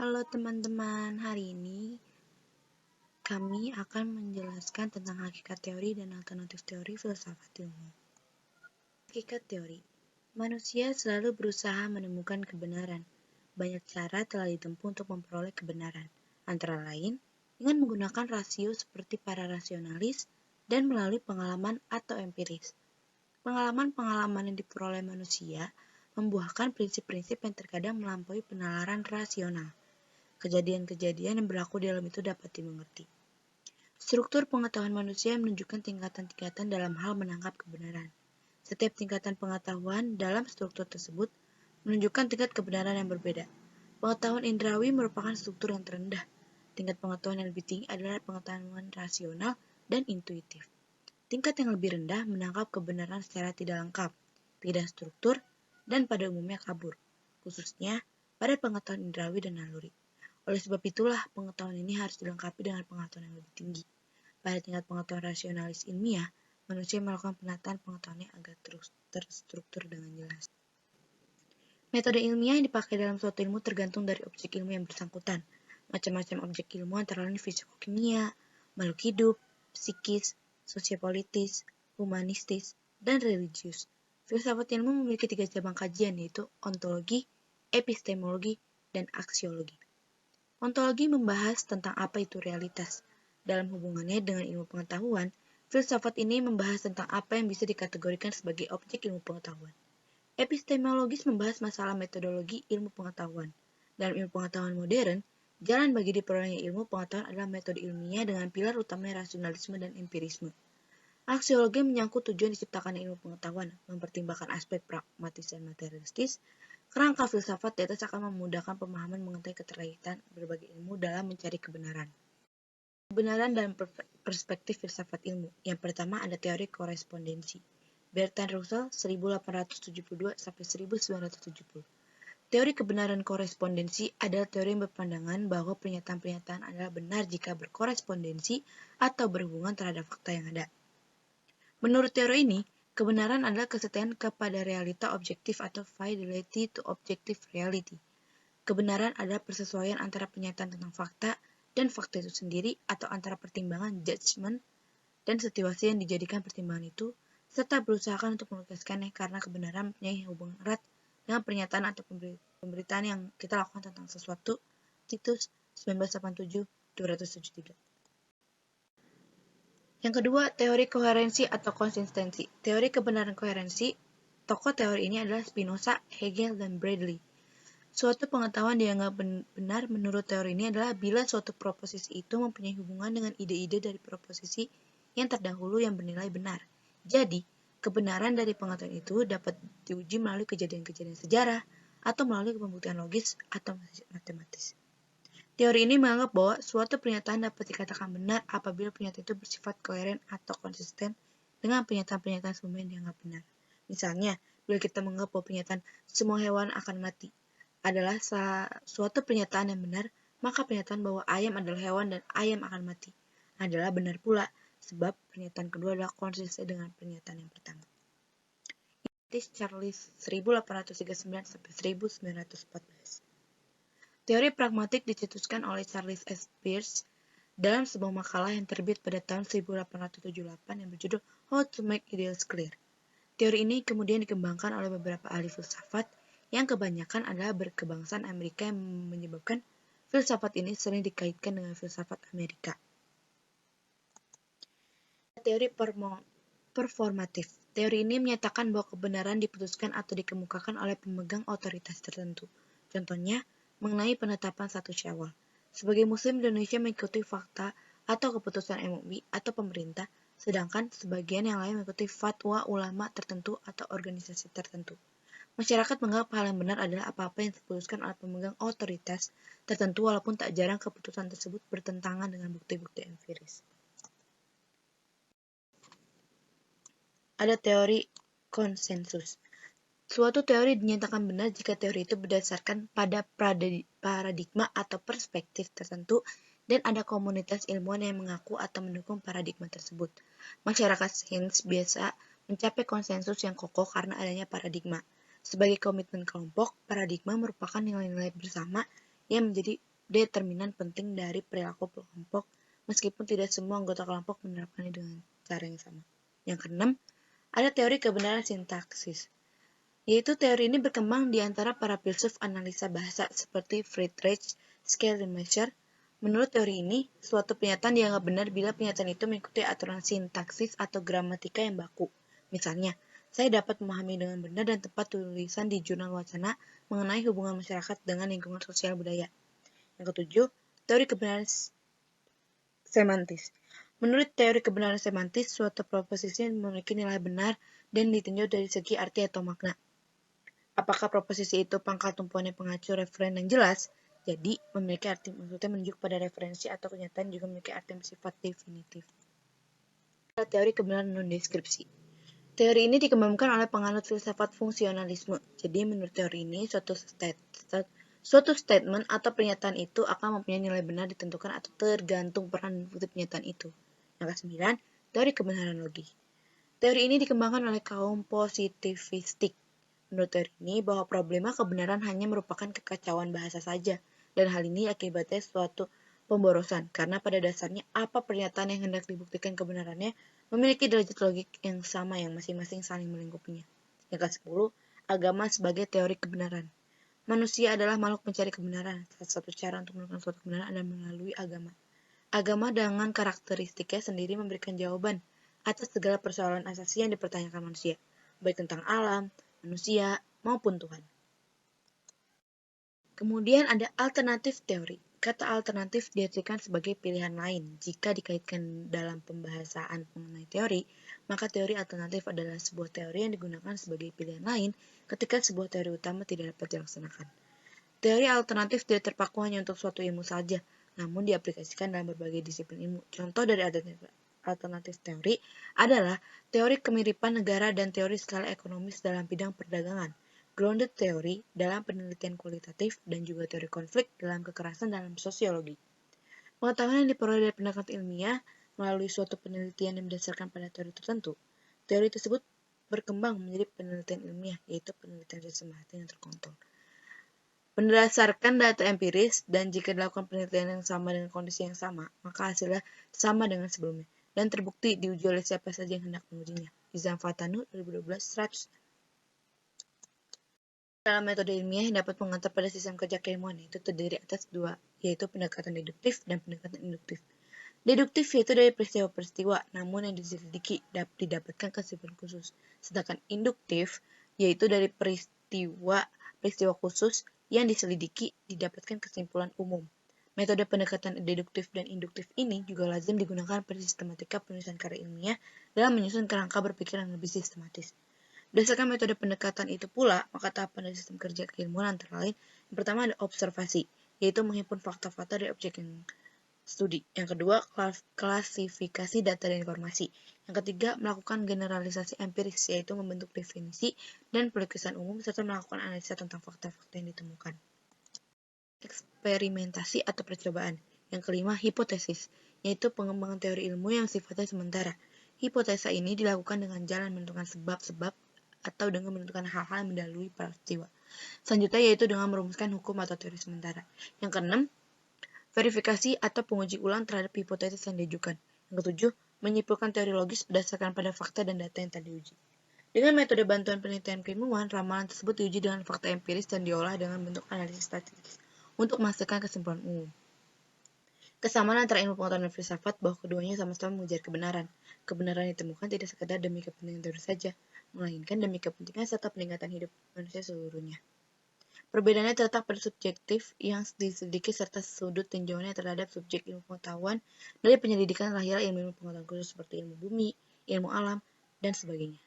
Halo teman-teman, hari ini kami akan menjelaskan tentang hakikat teori dan alternatif teori filsafat ilmu. Hakikat teori. Manusia selalu berusaha menemukan kebenaran. Banyak cara telah ditempuh untuk memperoleh kebenaran, antara lain dengan menggunakan rasio seperti para rasionalis dan melalui pengalaman atau empiris. Pengalaman-pengalaman yang diperoleh manusia membuahkan prinsip-prinsip yang terkadang melampaui penalaran rasional. Kejadian-kejadian yang berlaku di dalam itu dapat dimengerti. Struktur pengetahuan manusia menunjukkan tingkatan-tingkatan dalam hal menangkap kebenaran. Setiap tingkatan pengetahuan dalam struktur tersebut menunjukkan tingkat kebenaran yang berbeda. Pengetahuan indrawi merupakan struktur yang terendah. Tingkat pengetahuan yang lebih tinggi adalah pengetahuan rasional dan intuitif. Tingkat yang lebih rendah menangkap kebenaran secara tidak lengkap, tidak struktur, dan pada umumnya kabur, khususnya pada pengetahuan indrawi dan naluri. Oleh sebab itulah, pengetahuan ini harus dilengkapi dengan pengetahuan yang lebih tinggi. Pada tingkat pengetahuan rasionalis ilmiah, manusia melakukan penataan pengetahuannya agar terstruktur dengan jelas. Metode ilmiah yang dipakai dalam suatu ilmu tergantung dari objek ilmu yang bersangkutan. Macam-macam objek ilmu antara lain fisiko-kimia, makhluk hidup, psikis, sosiopolitis, humanistis, dan religius. Filsafat ilmu memiliki 3 cabang kajian, yaitu ontologi, epistemologi, dan aksiologi. Ontologi membahas tentang apa itu realitas. Dalam hubungannya dengan ilmu pengetahuan, filsafat ini membahas tentang apa yang bisa dikategorikan sebagai objek ilmu pengetahuan. Epistemologis membahas masalah metodologi ilmu pengetahuan. Dalam ilmu pengetahuan modern, jalan bagi diperolehnya ilmu pengetahuan adalah metode ilmiah dengan pilar utamanya rasionalisme dan empirisme. Aksiologi menyangkut tujuan diciptakan ilmu pengetahuan, mempertimbangkan aspek pragmatis dan materialistis. Kerangka filsafat di atas akan memudahkan pemahaman mengenai keterkaitan berbagai ilmu dalam mencari kebenaran. Kebenaran dalam perspektif filsafat ilmu. Yang pertama ada teori korespondensi. Bertrand Russell 1872-1970. Teori kebenaran korespondensi adalah teori yang berpandangan bahwa pernyataan-pernyataan adalah benar jika berkorespondensi atau berhubungan terhadap fakta yang ada. Menurut teori ini, kebenaran adalah kesetiaan kepada realita objektif atau fidelity to objective reality. Kebenaran adalah persesuaian antara pernyataan tentang fakta dan fakta itu sendiri atau antara pertimbangan judgment dan situasi yang dijadikan pertimbangan itu, serta berusahakan untuk melukiskannya karena kebenaran mempunyai hubungan erat dengan pernyataan atau pemberitaan yang kita lakukan tentang sesuatu. Titus 1987-273. Yang kedua, teori koherensi atau konsistensi. Teori kebenaran koherensi, tokoh teori ini adalah Spinoza, Hegel, dan Bradley. Suatu pengetahuan dianggap benar menurut teori ini adalah bila suatu proposisi itu mempunyai hubungan dengan ide-ide dari proposisi yang terdahulu yang bernilai benar. Jadi, kebenaran dari pengetahuan itu dapat diuji melalui kejadian-kejadian sejarah atau melalui pembuktian logis atau matematis. Teori ini menganggap bahwa suatu pernyataan dapat dikatakan benar apabila pernyataan itu bersifat koheren atau konsisten dengan pernyataan-pernyataan sebelumnya yang dianggap benar. Misalnya, bila kita menganggap bahwa pernyataan semua hewan akan mati adalah suatu pernyataan yang benar, maka pernyataan bahwa ayam adalah hewan dan ayam akan mati adalah benar pula, sebab pernyataan kedua adalah konsisten dengan pernyataan yang pertama. Charles 1839-1914. Teori pragmatik dicetuskan oleh Charles S. Peirce dalam sebuah makalah yang terbit pada tahun 1878 yang berjudul How to Make Ideals Clear. Teori ini kemudian dikembangkan oleh beberapa ahli filsafat yang kebanyakan adalah berkebangsaan Amerika yang menyebabkan filsafat ini sering dikaitkan dengan filsafat Amerika. Teori performatif. Teori ini menyatakan bahwa kebenaran diputuskan atau dikemukakan oleh pemegang otoritas tertentu. Contohnya, mengenai penetapan 1 Syawal. Sebagai Muslim, Indonesia mengikuti fakta atau keputusan MUI atau pemerintah, sedangkan sebagian yang lain mengikuti fatwa ulama tertentu atau organisasi tertentu. Masyarakat menganggap hal yang benar adalah apa-apa yang diputuskan oleh pemegang otoritas tertentu walaupun tak jarang keputusan tersebut bertentangan dengan bukti-bukti empiris. Ada teori konsensus. Suatu teori dinyatakan benar jika teori itu berdasarkan pada paradigma atau perspektif tertentu dan ada komunitas ilmuwan yang mengaku atau mendukung paradigma tersebut. Masyarakat sains biasa mencapai konsensus yang kokoh karena adanya paradigma. Sebagai komitmen kelompok, paradigma merupakan nilai-nilai bersama yang menjadi determinan penting dari perilaku kelompok, meskipun tidak semua anggota kelompok menerapkannya dengan cara yang sama. Yang keenam, ada teori kebenaran sintaksis, yaitu teori ini berkembang di antara para filsuf analisa bahasa seperti Friedrich Schleiermacher. Menurut teori ini, suatu pernyataan dianggap benar bila pernyataan itu mengikuti aturan sintaksis atau gramatika yang baku. Misalnya, saya dapat memahami dengan benar dan tepat tulisan di jurnal wacana mengenai hubungan masyarakat dengan lingkungan sosial budaya. Yang ketujuh, teori kebenaran semantis. Menurut teori kebenaran semantis, suatu proposisi memiliki nilai benar dan ditinjau dari segi arti atau makna. Apakah proposisi itu pangkal tumpuannya pengacu referen yang jelas? Jadi, memiliki arti maksudnya menunjuk pada referensi atau kenyataan juga memiliki arti yang bersifat definitif. Teori kebenaran non-deskripsi. Teori ini dikembangkan oleh penganut filsafat fungsionalisme. Jadi, menurut teori ini, suatu statement atau pernyataan itu akan mempunyai nilai benar ditentukan atau tergantung peran dan fungsi pernyataan itu. Yang ke-9, teori kebenaran logis. Teori ini dikembangkan oleh kaum positivistik. Menurut teori ini, bahwa problema kebenaran hanya merupakan kekacauan bahasa saja, dan hal ini akibatnya suatu pemborosan, karena pada dasarnya apa pernyataan yang hendak dibuktikan kebenarannya memiliki derajat logik yang sama yang masing-masing saling melingkupinya. Yang ke-10, agama sebagai teori kebenaran. Manusia adalah makhluk pencari kebenaran. Salah satu cara untuk menemukan suatu kebenaran adalah melalui agama. Agama dengan karakteristiknya sendiri memberikan jawaban atas segala persoalan asasi yang dipertanyakan manusia, baik tentang alam, manusia, maupun Tuhan. Kemudian ada alternatif teori. Kata alternatif diartikan sebagai pilihan lain. Jika dikaitkan dalam pembahasan mengenai teori, maka teori alternatif adalah sebuah teori yang digunakan sebagai pilihan lain ketika sebuah teori utama tidak dapat dilaksanakan. Teori alternatif tidak terpaku hanya untuk suatu ilmu saja, namun diaplikasikan dalam berbagai disiplin ilmu. Contoh dari alternatif teori adalah teori kemiripan negara dan teori skala ekonomis dalam bidang perdagangan, grounded theory dalam penelitian kualitatif, dan juga teori konflik dalam kekerasan dalam sosiologi. Pengetahuan yang diperoleh dari pendekatan ilmiah melalui suatu penelitian yang berdasarkan pada teori tertentu. Teori tersebut berkembang menjadi penelitian ilmiah, yaitu penelitian sistematik yang terkontrol. Berdasarkan data empiris, dan jika dilakukan penelitian yang sama dengan kondisi yang sama, maka hasilnya sama dengan sebelumnya, dan terbukti diuji oleh siapa saja yang hendak mengujinya. Izam Fatanu, 2012, 100. Dalam metode ilmiah yang dapat mengantar pada sistem kerja keilmuan, itu terdiri atas dua, yaitu pendekatan deduktif dan pendekatan induktif. Deduktif yaitu dari peristiwa-peristiwa, namun yang diselidiki didapatkan kesimpulan khusus. Sedangkan induktif yaitu dari peristiwa khusus yang diselidiki didapatkan kesimpulan umum. Metode pendekatan deduktif dan induktif ini juga lazim digunakan pada sistematika penulisan karya ilmiah dalam menyusun kerangka berpikir yang lebih sistematis. Berdasarkan metode pendekatan itu pula, maka tahapan dari sistem kerja keilmuan antara lain, yang pertama ada observasi, yaitu menghimpun fakta-fakta dari objek yang studi. Yang kedua, klasifikasi data dan informasi. Yang ketiga, melakukan generalisasi empiris, yaitu membentuk definisi dan pelukisan umum, serta melakukan analisa tentang fakta-fakta yang ditemukan. Eksperimentasi atau percobaan. Yang kelima, hipotesis, yaitu pengembangan teori ilmu yang sifatnya sementara. Hipotesa ini dilakukan dengan jalan menentukan sebab-sebab atau dengan menentukan hal-hal yang mendahului peristiwa. Selanjutnya yaitu dengan merumuskan hukum atau teori sementara. Yang keenam, verifikasi atau penguji ulang terhadap hipotesis yang diajukan. Yang ketujuh, menyimpulkan teori logis berdasarkan pada fakta dan data yang telah diuji. Dengan metode bantuan penelitian keilmuan, ramalan tersebut diuji dengan fakta empiris dan diolah dengan bentuk analisis statistik untuk menghasilkan kesimpulan umum. Kesamaan antara ilmu pengetahuan dan filsafat bahwa keduanya sama-sama mengejar kebenaran. Kebenaran ditemukan tidak sekedar demi kepentingan teori saja, melainkan demi kepentingan serta peningkatan hidup manusia seluruhnya. Perbedaannya terletak pada subjektif yang diselidiki serta sudut tinjauannya terhadap subjek ilmu pengetahuan dari penyelidikan lahir ilmu pengetahuan khusus seperti ilmu bumi, ilmu alam, dan sebagainya.